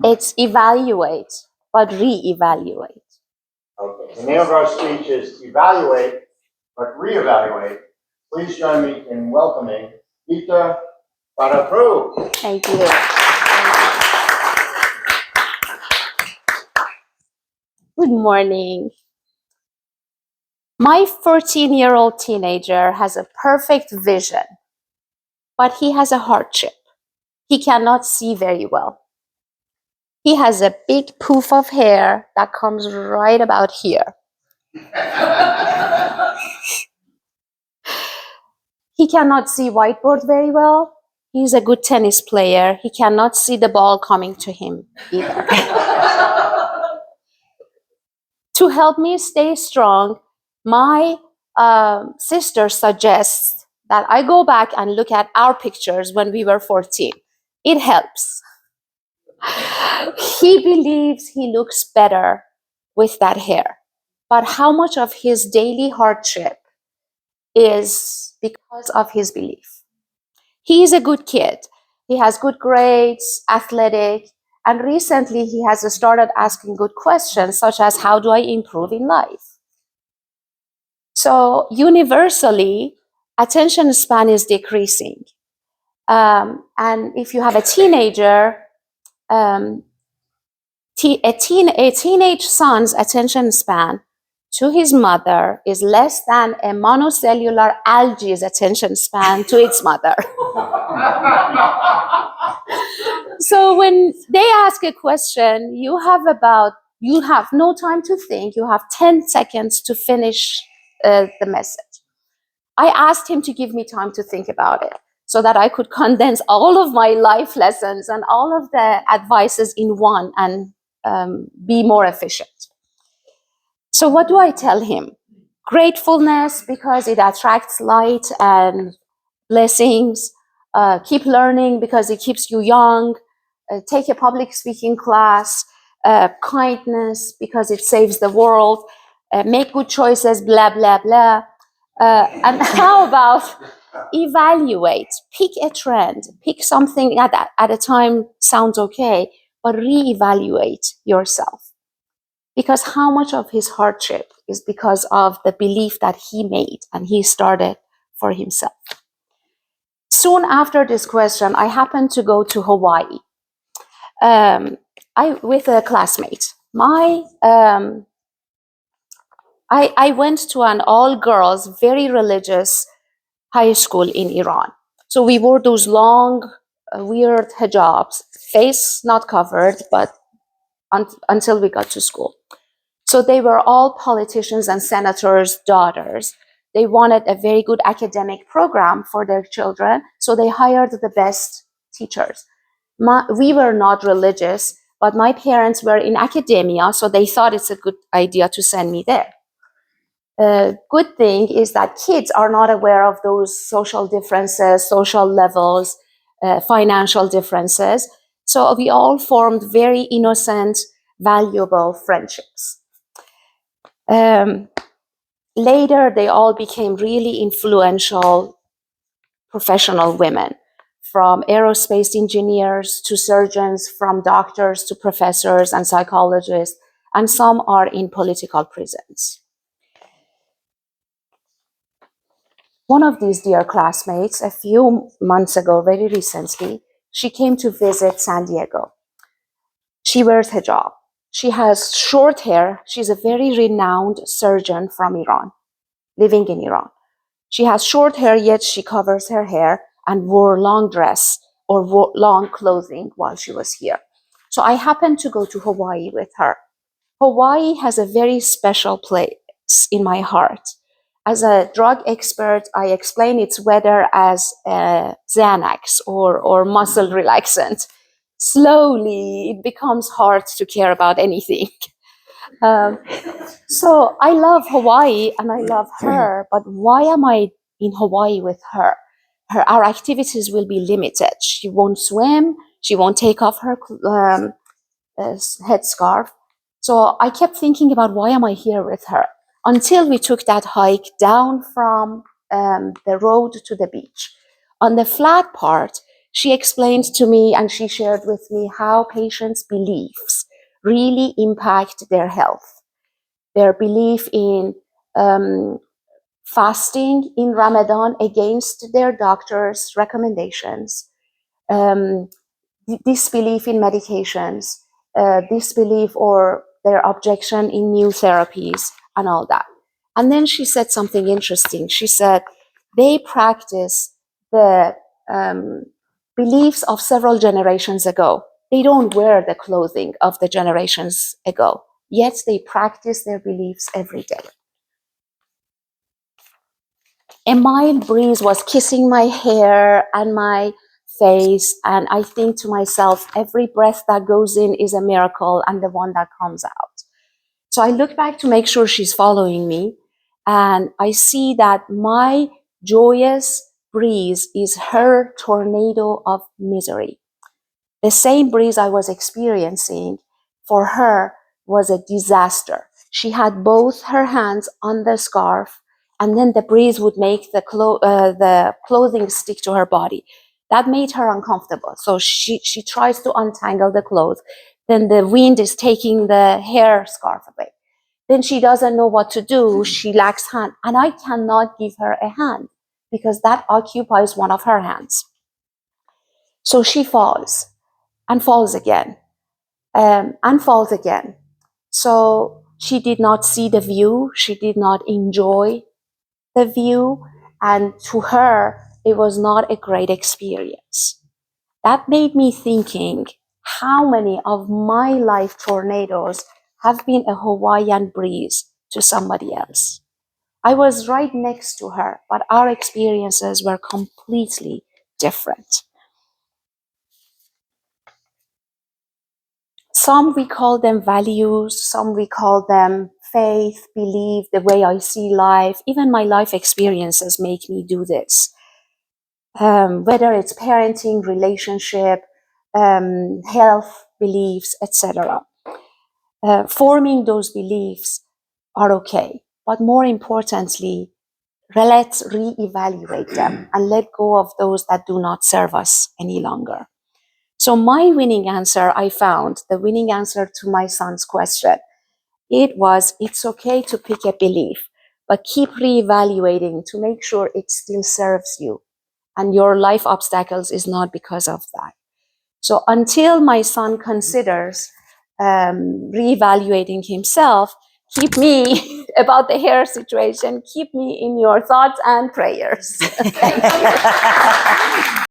It's evaluate, but re-evaluate. Okay. The name of our speech is Evaluate, but Reevaluate. Please join me in welcoming Gita Padapru. Thank you. Good morning. My 14-year-old teenager has a perfect vision, but he has a hardship. He cannot see very well. He has a big poof of hair that comes right about here. He cannot see whiteboard very well. He's a good tennis player. He cannot see the ball coming to him either. To help me stay strong, my sister suggests that I go back and look at our pictures when we were 14. It helps. He believes he looks better with that hair. But how much of his daily hardship is because of his belief? He is a good kid. He has good grades, athletic, and recently he has started asking good questions such as, how do I improve in life? So universally, attention span is decreasing. And if you have a teenager, a teenage son's attention span to his mother is less than a monocellular algae's attention span to its mother. So when they ask a question, you have no time to think. You have 10 seconds to finish the message. I asked him to give me time to think about it so that I could condense all of my life lessons and all of the advices in one and be more efficient. So what do I tell him? Gratefulness, because it attracts light and blessings. Keep learning because it keeps you young. Take a public speaking class. Kindness, because it saves the world. Make good choices, blah, blah, blah. And how about evaluate? Pick a trend. Pick something at a time sounds okay, but re-evaluate yourself. Because how much of his hardship is because of the belief that he made and he started for himself. Soon after this question, I happened to go to Hawaii with a classmate. I went to an all-girls, very religious high school in Iran. So we wore those long, weird hijabs, face not covered, but until we got to school. So they were all politicians and senators' daughters. They wanted a very good academic program for their children, so they hired the best teachers. We were not religious, but my parents were in academia, so they thought it's a good idea to send me there. Good thing is that kids are not aware of those social differences, social levels, financial differences. So we all formed very innocent, valuable friendships. Later, they all became really influential professional women, from aerospace engineers to surgeons, from doctors to professors and psychologists, and some are in political prisons. One of these dear classmates, a few months ago, very recently, she came to visit San Diego. She wears hijab. She has short hair. She's a very renowned surgeon from Iran, living in Iran. She has short hair, yet she covers her hair and wore long dress or wore long clothing while she was here. So I happened to go to Hawaii with her. Hawaii has a very special place in my heart. As a drug expert, I explain its weather as a Xanax or muscle relaxant. Slowly, it becomes hard to care about anything. So I love Hawaii and I love her, but why am I in Hawaii with her? Our activities will be limited. She won't swim. She won't take off her headscarf. So I kept thinking about, why am I here with her? Until we took that hike down from the road to the beach. On the flat part, She explained to me and she shared with me how patients' beliefs really impact their health. Their belief in fasting in Ramadan against their doctor's recommendations, disbelief in medications, disbelief or their objection in new therapies and all that. And then she said something interesting. She said they practice the beliefs of several generations ago. They don't wear the clothing of the generations ago, yet they practice their beliefs every day. A mild breeze was kissing my hair and my face, and I think to myself, every breath that goes in is a miracle, and the one that comes out. So I look back to make sure she's following me, and I see that my joyous breeze is her tornado of misery. The same breeze I was experiencing for her was a disaster. She had both her hands on the scarf, and then the breeze would make the clothing stick to her body. That made her uncomfortable. So she tries to untangle the clothes. Then the wind is taking the hair scarf away. Then she doesn't know what to do. She lacks hand, and I cannot give her a hand because that occupies one of her hands. So she falls and falls again, and falls again. So she did not see the view. She did not enjoy the view. And to her, it was not a great experience. That made me thinking, how many of my life tornadoes have been a Hawaiian breeze to somebody else? I was right next to her, but our experiences were completely different. Some we call them values, some we call them faith, belief, the way I see life. Even my life experiences make me do this. Whether it's parenting, relationship, health, beliefs, etc. Forming those beliefs are okay, but more importantly, let's reevaluate them and let go of those that do not serve us any longer. So my winning answer, I found the winning answer to my son's question. It was, it's okay to pick a belief, but keep reevaluating to make sure it still serves you and your life obstacles is not because of that. So until my son considers reevaluating himself, keep me about the hair situation, keep me in your thoughts and prayers. Thank you.